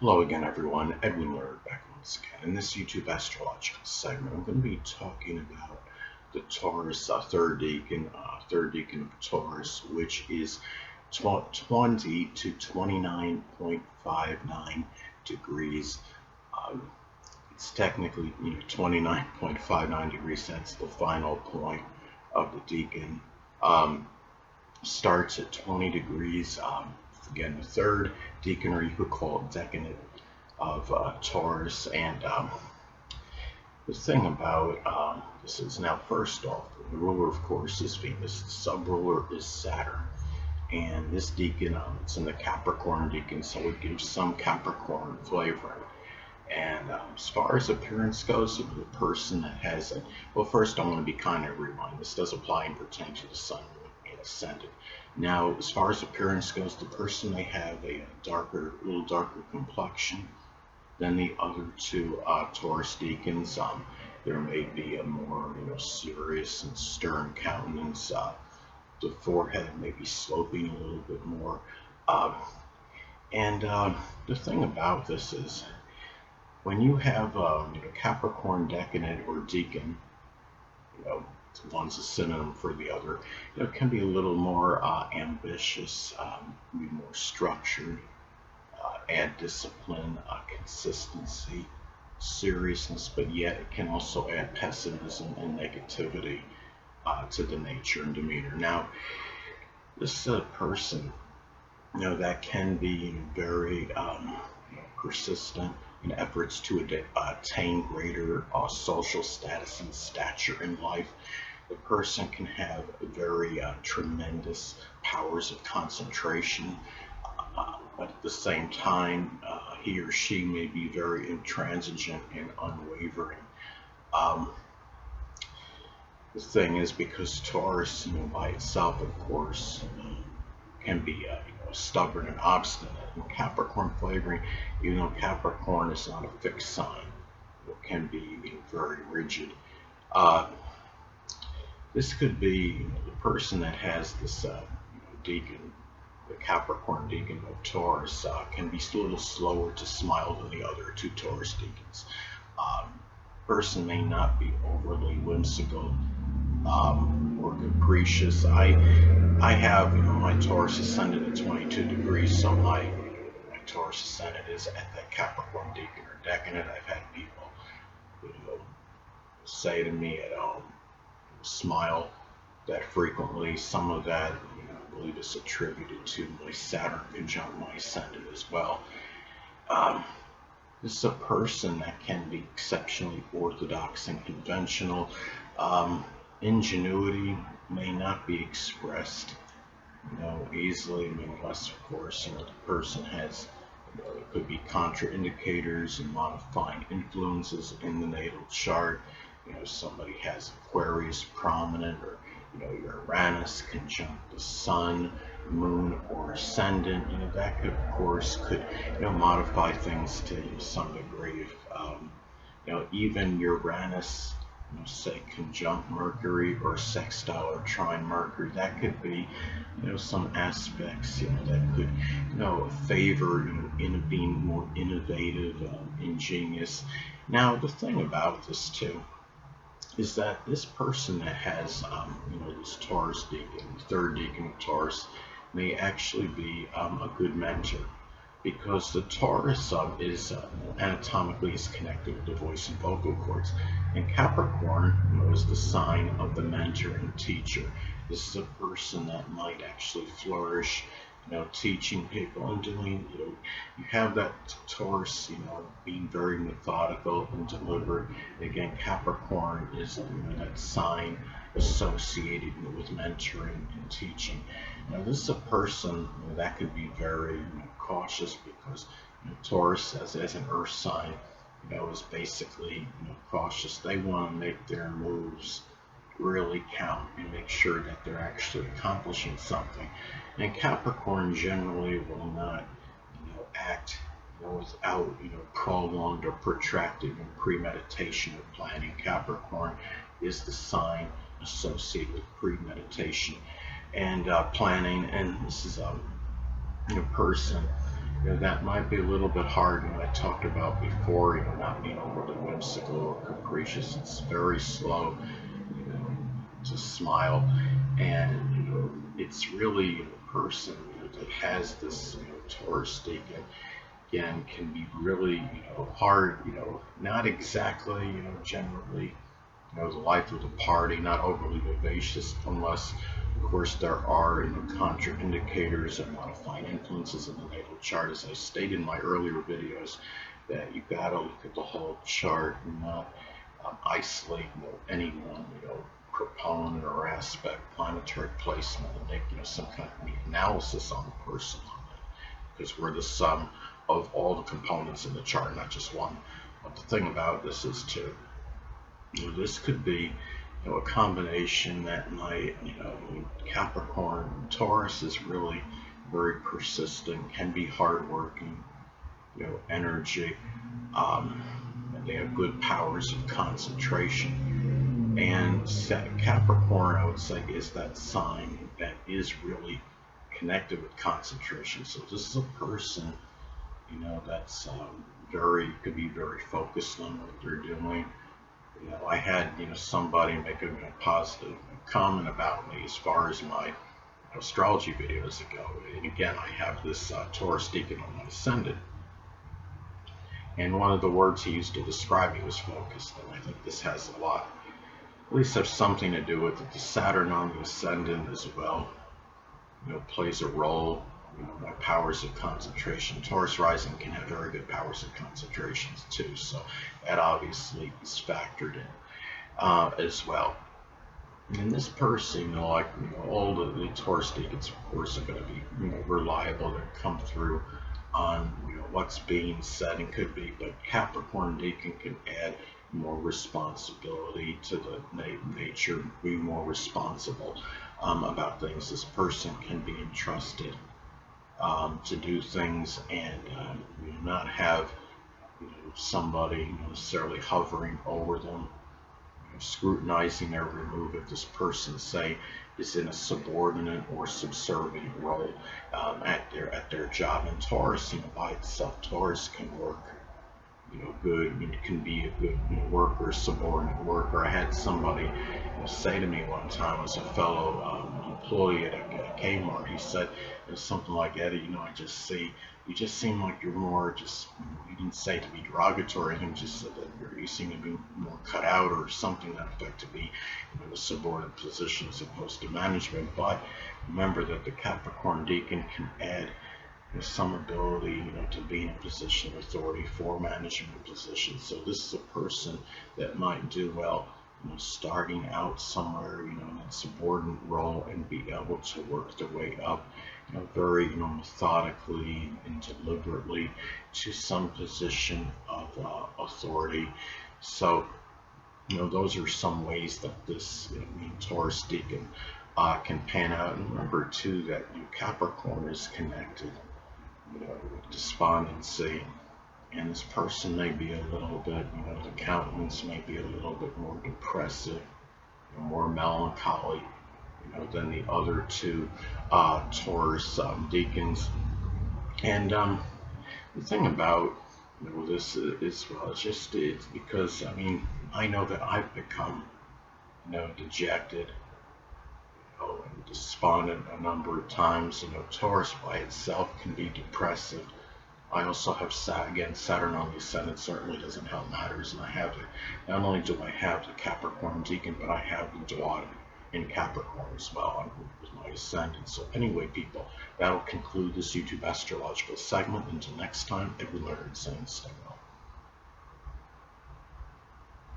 Hello again, everyone. Edwin Learnard back once again. In this YouTube astrological segment, I'm going to be talking about the Taurus third decan of Taurus, which is 20 to 29.59 degrees. Um, it's technically 29.59 degrees. That's the final point of the decan. Um, Starts at 20 degrees. Again, the third decan, or you could call it decadent, of Taurus. And the thing about this is, now first off, the ruler of course is Venus, the sub-ruler is Saturn, and this decan, it's in the Capricorn decan, so it gives some Capricorn flavoring. And as far as appearance goes, the person that has it, well, first I want to be kind to everyone. This does apply and pertain to the sun, moon, and ascendant. Now, as far as appearance goes, the person may have a little darker complexion than the other two Taurus deacons. There may be a more, serious and stern countenance. The forehead may be sloping a little bit more. Um, and the thing about this is, when you have Capricorn decadent or deacon, you know, one's a synonym for the other, it can be a little more ambitious, be more structured, add discipline, consistency, seriousness, but yet it can also add pessimism and negativity to the nature and demeanor. Now, this person, that can be very persistent in efforts to attain greater social status and stature in life. The person can have very tremendous powers of concentration, but at the same time, he or she may be very intransigent and unwavering. Um, the thing is, because Taurus, by itself, of course, can be stubborn and obstinate. And Capricorn flavoring, even though Capricorn is not a fixed sign, it can be very rigid. Uh, this could be the person that has this deacon, the Capricorn deacon of Taurus, can be a little slower to smile than the other two Taurus deacons. Person may not be overly whimsical or capricious. I have my Taurus ascendant at 22 degrees, so my Taurus ascendant is at that Capricorn decan or decadent. I've had people you know, say to me, smile that frequently. Some of that, I believe, is attributed to my Saturn conjunct my ascendant as well. Um, this is a person that can be exceptionally orthodox and conventional. Um, Ingenuity may not be expressed, easily, unless, of course, the person has, it could be contraindicators and modifying influences in the natal chart. Somebody has Aquarius prominent, or Uranus conjunct the Sun, Moon, or Ascendant. That could, of course, modify things to some degree. If, even Uranus, say conjunct Mercury or sextile or trine Mercury, that could be, some aspects, that could, favor, in being more innovative, ingenious. Now, the thing about this too is that this person that has, this Taurus decan, third decan of Taurus, may actually be a good mentor, because the Taurus is anatomically is connected with the voice and vocal cords, and Capricorn, is the sign of the mentor and teacher. This is a person that might actually flourish, teaching people and doing, you have that Taurus, being very methodical and deliberate. Again, Capricorn is that sign associated with mentoring and teaching. Now, this is a person that could be very cautious, because Taurus, as an Earth sign, is basically cautious. They want to make their moves really count and make sure that they're actually accomplishing something. And Capricorn generally will not, act without prolonged or protracted premeditation or planning. Capricorn is the sign associated with premeditation and planning, and this is a person that might be a little bit hard. I talked about before, not being overly whimsical or capricious. It's very slow, to smile, and it's really a person that has this Taurus Decan again can be really hard, not exactly generally the life of the party, not overly vivacious, unless, of course, there are contraindicators and modifying influences in the natal chart. As I stated in my earlier videos, that you got to look at the whole chart and not isolate any one, proponent or aspect, planetary placement, and make some kind of analysis on the person on that, because we're the sum of all the components in the chart, not just one. But the thing about this is too, this could be a combination that might, Capricorn, Taurus is really very persistent, can be hardworking, energy. And they have good powers of concentration. And Capricorn, I would say, is that sign that is really connected with concentration. So this is a person, that's could be very focused on what they're doing. I had somebody make a positive comment about me as far as my astrology videos go. And again, I have this Taurus Decan on my ascendant, and one of the words he used to describe me was focused. And I think this has a lot, at least have something to do with it. The Saturn on the ascendant as well, plays a role. My powers of concentration. Taurus rising can have very good powers of concentration too, so that obviously is factored in as well. And this person, like all the Taurus Decans, of course, are going to be reliable. They come through on what's being said and could be, but Capricorn Decan can add more responsibility to the nature, be more responsible about things. This person can be entrusted to do things and not have somebody necessarily hovering over them, scrutinizing every move. If this person, say, is in a subordinate or subservient role at their job. And Taurus, by itself, Taurus can work good. It can be a good worker, subordinate worker. I had somebody say to me one time, as a fellow employee at a Kmart, he said something like, Eddie, you just seem like you're more just, he didn't say to be derogatory, he just said that you seem to be more cut out or something that effect, to be in a subordinate position as opposed to management. But remember that the Capricorn Decan can add some ability, to be in a position of authority for management positions. So this is a person that might do well, starting out somewhere, in that subordinate role and be able to work their way up, very, methodically and deliberately to some position of authority. So, those are some ways that this Taurus Decan can pan out. And remember too that Capricorn is connected with despondency, and this person may be a little bit, the countenance may be a little bit more depressive, more melancholy, than the other two Taurus Decans. And the thing about this is, well, it's because I know that I've become dejected, and despondent a number of times. Taurus by itself can be depressive. I also have Saturn on the ascendant certainly doesn't help matters, and I have not only do I have the Capricorn Decan, but I have the daughter in Capricorn as well with my ascendant. So anyway, people, that'll conclude this YouTube astrological segment. Until next time, Edwin Learnard saying stay well.